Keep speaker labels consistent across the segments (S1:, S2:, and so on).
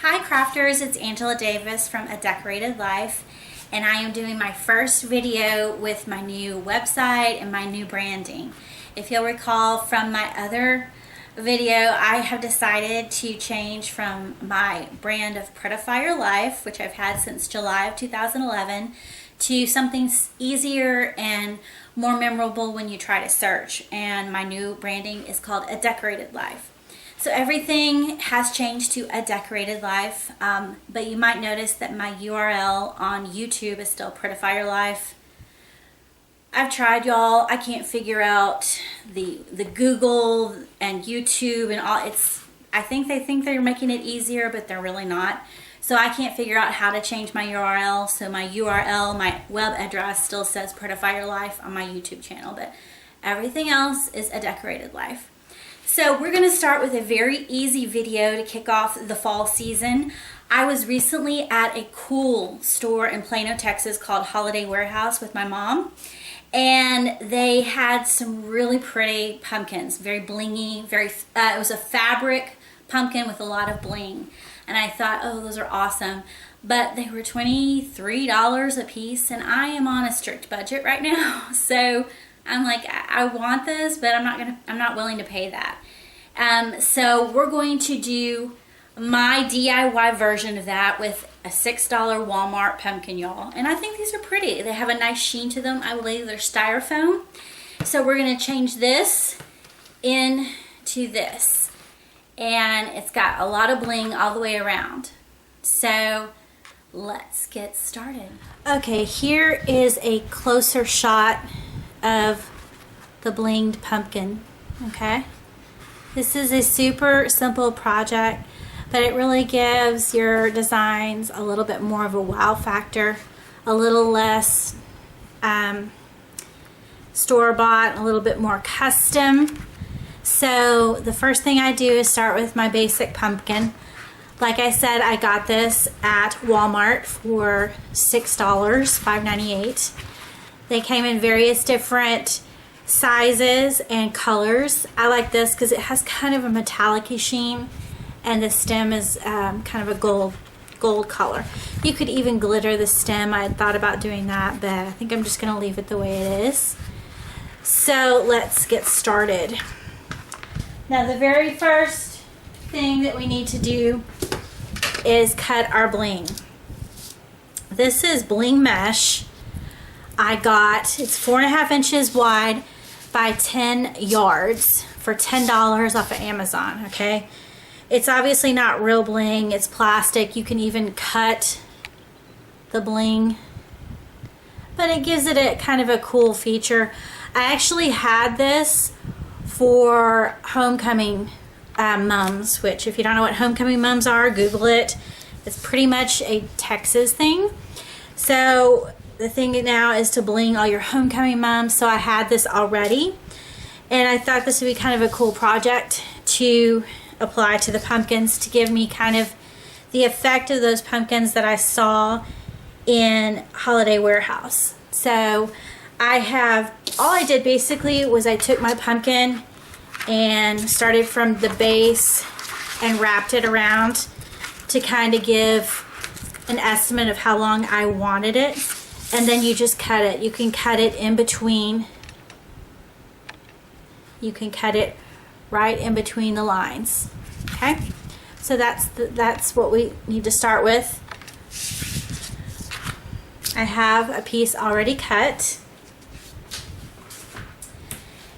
S1: Hi crafters, it's Angela Davis from A Decorated Life, and I am doing my first video with my new website and my new branding. If you'll recall from my other video, I have decided to change from my brand of Prettify Your Life, which I've had since July of 2011, to something easier and more memorable when you try to search. And my new branding is called A Decorated Life. So everything has changed to A Decorated Life, but you might notice that my URL on YouTube is still Prettify Your Life. I've tried, y'all. I can't figure out the Google and YouTube and all. I think they think they're making it easier, but they're really not. So I can't figure out how to change my URL. So my URL, my web address still says Prettify Your Life on my YouTube channel, but everything else is A Decorated Life. So we're going to start with a very easy video to kick off the fall season. I was recently at a cool store in Plano, Texas called Holiday Warehouse with my mom. And they had some really pretty pumpkins, very blingy, it was a fabric pumpkin with a lot of bling. And I thought, oh, those are awesome. But they were $23 a piece, and I am on a strict budget right now. So I'm like, I want this, but I'm not willing to pay that. So we're going to do my DIY version of that with a $6 Walmart pumpkin, y'all. And I think these are pretty. They have a nice sheen to them. I believe they're styrofoam. So we're going to change this into this. And it's got a lot of bling all the way around. So let's get started. Okay, here is a closer shot of the blinged pumpkin. Okay, this is a super simple project, but it really gives your designs a little bit more of a wow factor, a little less store-bought, a little bit more custom. So the first thing I do is start with my basic pumpkin. Like I said, I got this at Walmart for $6, $5.98. They came in various different sizes and colors. I like this because it has kind of a metallic-y sheen, and the stem is kind of a gold color. You could even glitter the stem. I had thought about doing that, but I think I'm just going to leave it the way it is. So let's get started. Now the very first thing that we need to do is cut our bling. This is bling mesh. It's 4.5 inches wide by 10 yards for $10 off of Amazon, okay? It's obviously not real bling, it's plastic. You can even cut the bling, but it gives it a kind of a cool feature. I actually had this for homecoming mums, which if you don't know what homecoming mums are, Google it. It's pretty much a Texas thing. So the thing now is to bling all your homecoming mums. So I had this already, and I thought this would be kind of a cool project to apply to the pumpkins to give me kind of the effect of those pumpkins that I saw in Holiday Warehouse. So all I did basically was I took my pumpkin and started from the base and wrapped it around to kind of give an estimate of how long I wanted it. And then you just cut it. You can cut it in between. You can cut it right in between the lines. Okay? So that's what we need to start with. I have a piece already cut.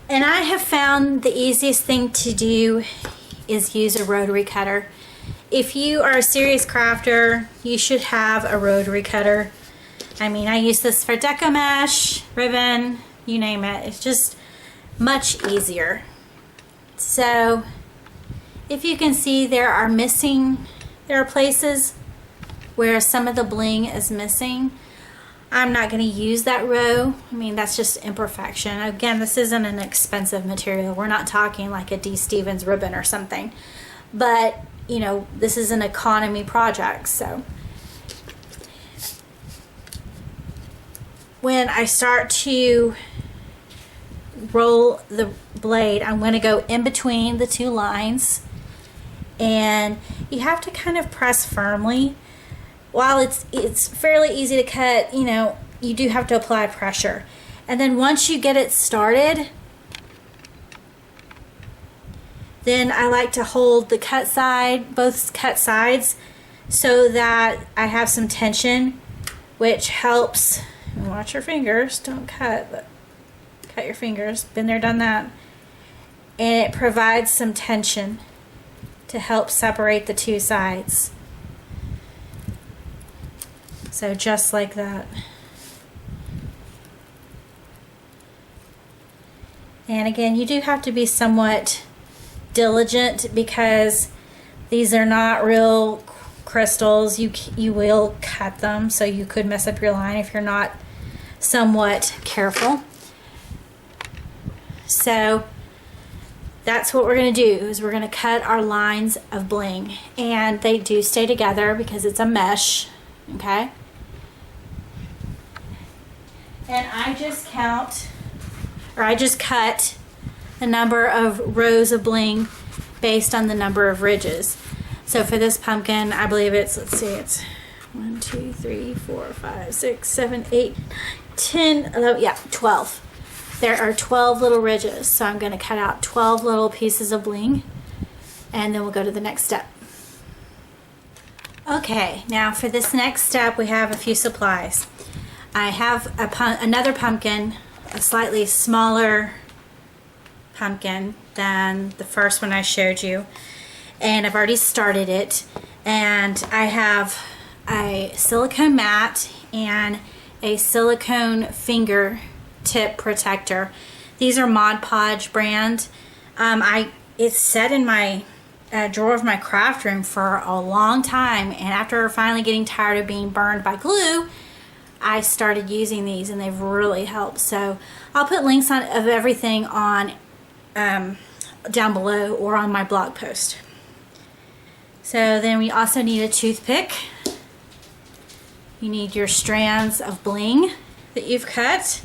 S1: And I have found the easiest thing to do is use a rotary cutter. If you are a serious crafter, you should have a rotary cutter. I mean, I use this for deco mesh, ribbon, you name it. It's just much easier. So if you can see, there are places where some of the bling is missing. I'm not going to use that row. I mean, that's just imperfection. Again, this isn't an expensive material. We're not talking like a D. Stevens ribbon or something. But, you know, this is an economy project, so when I start to roll the blade, I'm going to go in between the two lines and you have to kind of press firmly. While it's fairly easy to cut, you know, you do have to apply pressure. And then once you get it started, then I like to hold the cut side, both cut sides, so that I have some tension, which helps. Watch your fingers, don't cut, but cut your fingers. Been there, done that. And it provides some tension to help separate the two sides. So just like that. And again, you do have to be somewhat diligent because these are not real crystals. You will cut them, so you could mess up your line if you're not somewhat careful. So that's what we're going to do, is we're going to cut our lines of bling, and they do stay together because it's a mesh. Okay, and I just cut the number of rows of bling based on the number of ridges. So for this pumpkin, I believe it's, let's see, it's 1, 2, 3, 4, 5, 6, 7, 8, 10, 11, yeah, 12. There are 12 little ridges, so I'm going to cut out 12 little pieces of bling, and then we'll go to the next step. Okay, now for this next step, we have a few supplies. I have another pumpkin, a slightly smaller pumpkin than the first one I showed you, and I've already started it. And I have a silicone mat and a silicone finger tip protector. These are Mod Podge brand. It's set in my drawer of my craft room for a long time, and after finally getting tired of being burned by glue, I started using these, and they've really helped. So I'll put links of everything on down below or on my blog post. So then we also need a toothpick. You need your strands of bling that you've cut.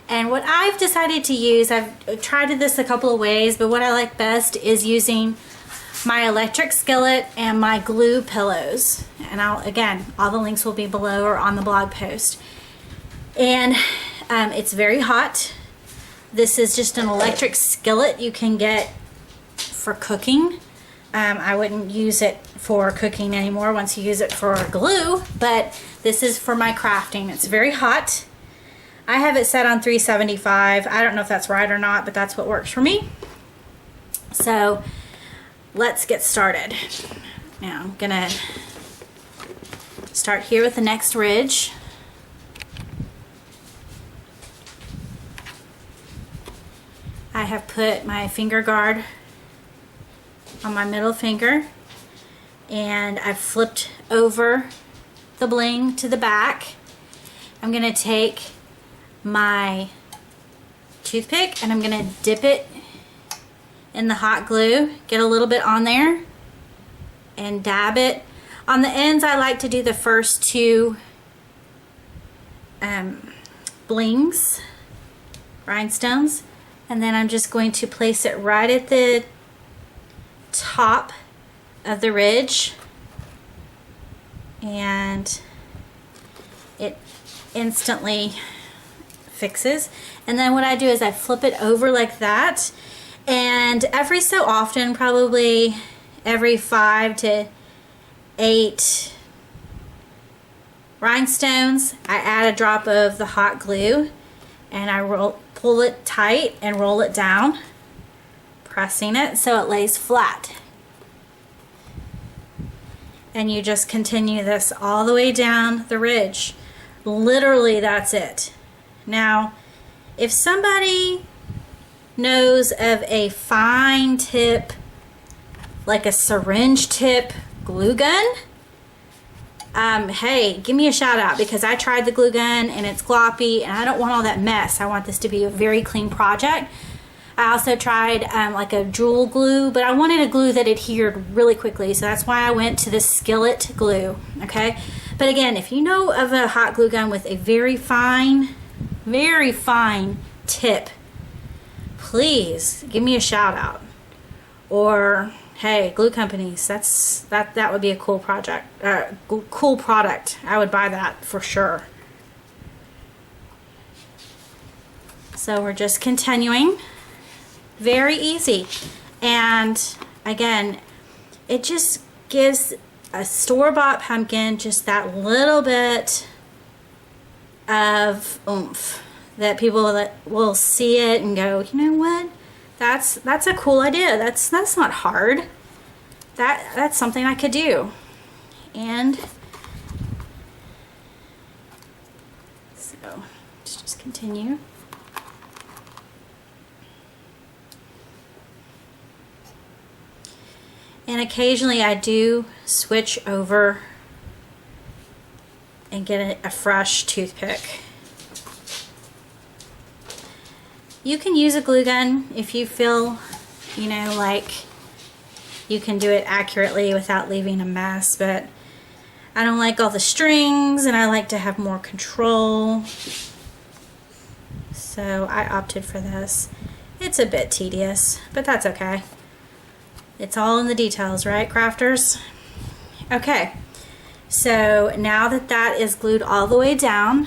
S1: And what I've decided to use, I've tried this a couple of ways, but what I like best is using my electric skillet and my glue pillows. And again, all the links will be below or on the blog post. And it's very hot. This is just an electric skillet you can get for cooking. I wouldn't use it for cooking anymore once you use it for glue, but this is for my crafting. It's very hot. I have it set on 375. I don't know if that's right or not, but that's what works for me. So let's get started. Now I'm gonna start here with the next ridge. I have put my finger guard on my middle finger, and I've flipped over the bling to the back. I'm gonna take my toothpick and I'm gonna dip it in the hot glue, get a little bit on there, and dab it. On the ends, I like to do the first two blings, rhinestones, and then I'm just going to place it right at the top of the ridge, and it instantly fixes. And then what I do is I flip it over like that, and every so often, probably every 5 to 8 rhinestones, I add a drop of the hot glue, and I pull it tight and roll it down, pressing it so it lays flat. And you just continue this all the way down the ridge. Literally, that's it. Now, if somebody knows of a fine tip, like a syringe tip glue gun, hey, give me a shout out, because I tried the glue gun and it's gloppy and I don't want all that mess. I want this to be a very clean project. I also tried like a jewel glue, but I wanted a glue that adhered really quickly, so that's why I went to the skillet glue. Okay, but again, if you know of a hot glue gun with a very fine tip, please give me a shout out. Or hey, glue companies, that would be a cool project, cool product. I would buy that for sure. So we're just continuing. Very easy. And again, it just gives a store-bought pumpkin just that little bit of oomph that people will see it and go, you know what? That's a cool idea. That's not hard. That's something I could do. And so let's just continue. And occasionally I do switch over and get a fresh toothpick. You can use a glue gun if you feel, you know, like you can do it accurately without leaving a mess, but I don't like all the strings and I like to have more control. So I opted for this. It's a bit tedious, but that's okay. It's all in the details, right, crafters? Okay, so now that is glued all the way down,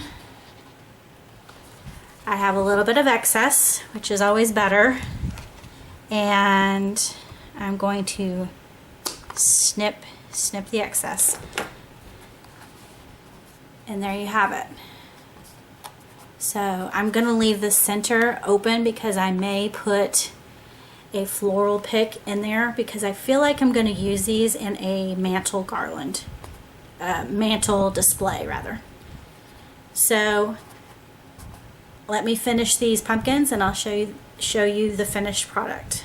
S1: I have a little bit of excess, which is always better, and I'm going to snip the excess. And there you have it. So I'm going to leave the center open because I may put a floral pick in there because I feel like I'm going to use these in a mantle garland, mantle display rather. So let me finish these pumpkins and I'll show you the finished product.